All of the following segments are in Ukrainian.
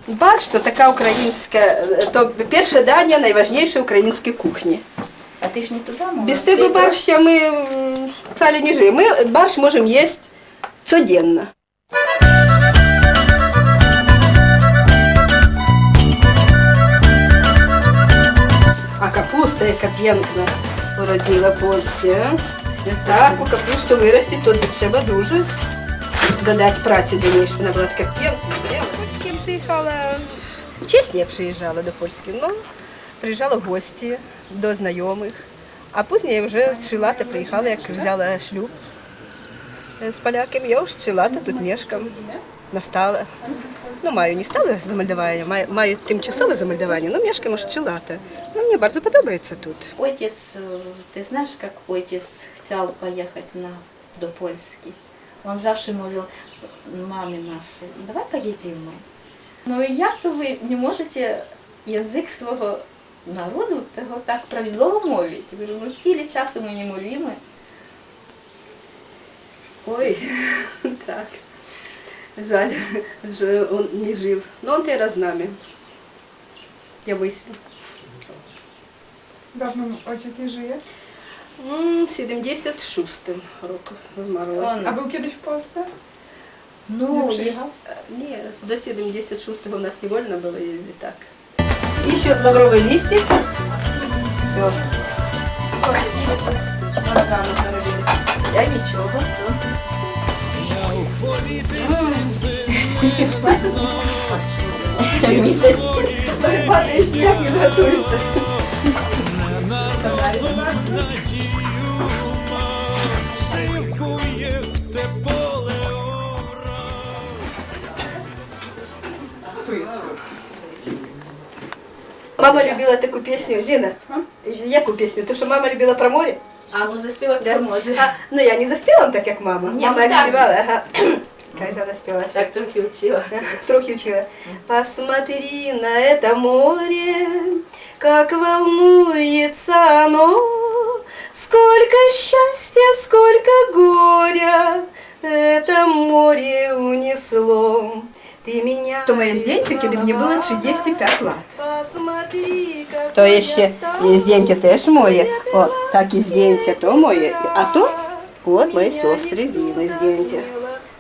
Борщ – то така українська, то перше дання найважніше української кухні. А ти ж не туди мала? Без того борща ми цілі не живемо. Ми борщ можемо їсти щоденно. А капуста, яка п'янкна уродила польська. Так, у капусту вирости, то треба дуже додати праці до неї, щоб вона була така п'янкна. З ким приїхала, чесно, я приїжджала до Польщі, але приїжджала в гості до знайомих. А пізніше вже з Чилата приїхала, як взяла шлюб з поляками. Я вже з Чилата тут мешкам, настала. Ну, маю не стале замальдування, маю тимчасове замальдування, але мешкаємо з Чилата. Ну, мені дуже подобається тут. Отец, ты знаешь, как отец хотел поехать до Польски? Он завжди мовив мамі нашій, давай поїдемо ми. Ну і як то ви не можете язик свого народу того так правильно мовити? Я говорю, ну тільки часу ми не мовимо. Ой, так. Жаль, що він не жив. Но він зараз з нами. Я виясню. Давно ojciec nie żyje? 76-м року змарла. A był kiedyś w Polsce? Ну, Не приїхав? Ні, до 76-го у нас не вольно було їздити так. І ще лавровий листик. Все. я нічого. Місяць. Падаєш, ніяк не зготується. Мама любила таку пісню, Зіна, яку пісню? То, що мама любила про море? А, ну заспівати може. А, ну я не заспівала так, як мама. Ні, Мама ну як так. співала, ага. Як же вона співала? Так трохи вчила. Трохи учила. Посмотри на это море, как волнуется оно, сколько счастья, сколько горя это море унесло. Ты меня... То моє здєньте, коли мені було 65 років. То є ще і здєньте теж моє. О, так і здєньте, то моє. А то, от мої сестри Зіни здєньте.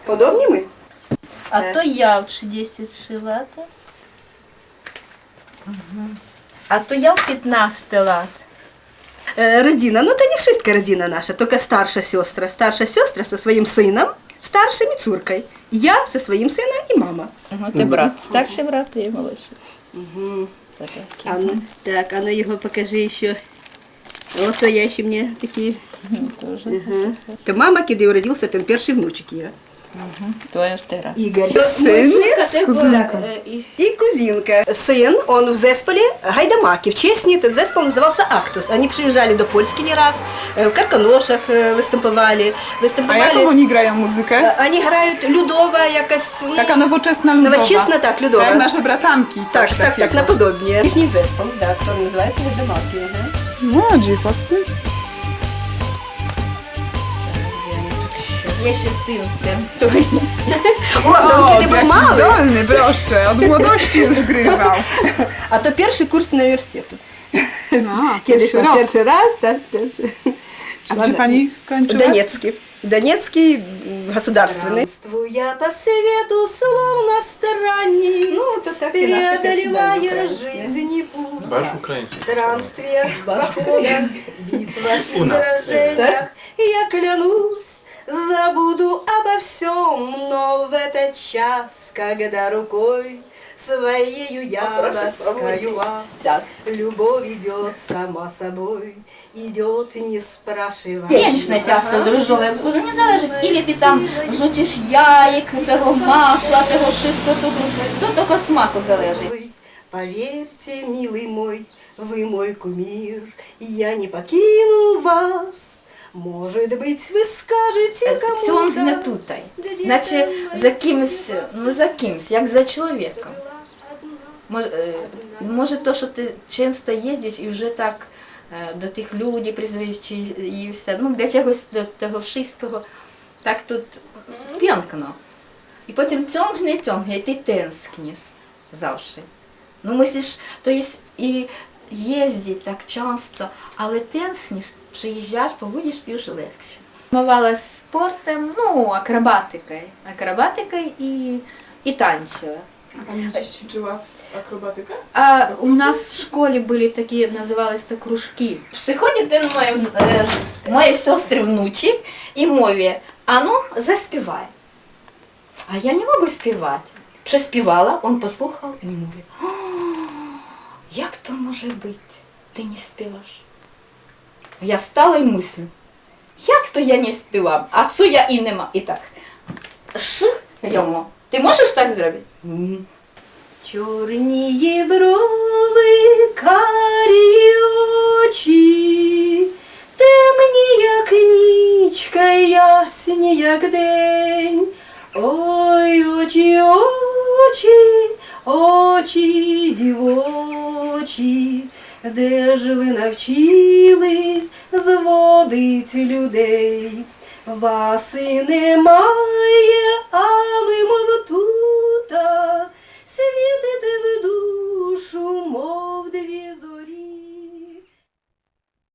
Подобні ми? А то я в 10 шила. А то я в 15 лет. Родина, ну это не вшистка родина наша, только старшая сестра. Старшая сестра со своим сыном, старшим и цуркой. Я со своим сыном и мама. Ага, ти брат. Старший брат і молодший. Угу. Так, а ну його покажи ще. Ось то я ще мені такі. Угу. То мама, коли уродився, ten перший внучик я. Твоя ж ти раз. Ігор. Син? И кузинка. Сын, он в Зесполе Гайдамаків. Честный этот Зеспол назывался Актус. Они приезжали до Польски не раз, в Карканошах виступали. A jaką oni grają muzykę? Они грають людова якась. Ну, Taka nowoczesna ludowa. Nowoczesna, tak, ludowa. Jak nasze bratanki. Так, coś так, takiego. так, наподобие. Їхній Зеспол, да, который называется Гайдамаки. Młodzi chłopcy. Є ще син той. О, то він був малий. Zdolny, proszę, od młodości już grywał. А то перший курс університету. No, Kiedy pierwszy szła rok. pierwszy raz, tak, pierwszy. A gdzie pani kończyła? Донецкий. Донецкий государственный. Я по свету словно странник, ну, то так преодолевая жизни путь. Ваш український. Странствиях, походах, битвах и сражениях. Я клянусь, забуду обо всем, но в этот час, когда рукой своею я ласкаю вас, любовь идет сама собой, идет не спрашивая. Вічне тясто дрожжове, не залежить, ілі ти там жучиш яєк, того масла, того шиско, то тільки від смаку залежить. Поверьте, милый мой, вы мой кумир, я не покину вас. Может быть, вы скажете кому-то. Цьонг не тутай. Наче за кимсь, ну за кимсь, як за чоловіком. Може то, що ти часто їздиш і вже так до тих людей призвичаївся, ну для чогось до того всього, так тут п'янкно. І потім цьонгне, і ти тенскнеш. завжди. Ну, мислиш, то є і їздить так часто, але тенсніш, приїжджаєш, побудеш і вже легше. Займалася спортом, ну, акробатикою і танцями. А pani gdzieś ćwiczyła akrobatykę? А у нас в школі були такі, називалися кружки. Приходить один мої сестри внучі і мовить, а ну, заспівай. А я не можу співати. Приспівала, він послухав і мовить, «О, як то може бути? Ти не співаєш? Я стала і мислю, як то я не співам, а цю я і нема. І так, ших йому. Ти можеш так зробити? Ні. Чорні брови, карі очі, темні, як нічка, ясні, як день. Ой, очі, очі, очі дівочі, де ж ви навчились зводить людей? Вас і немає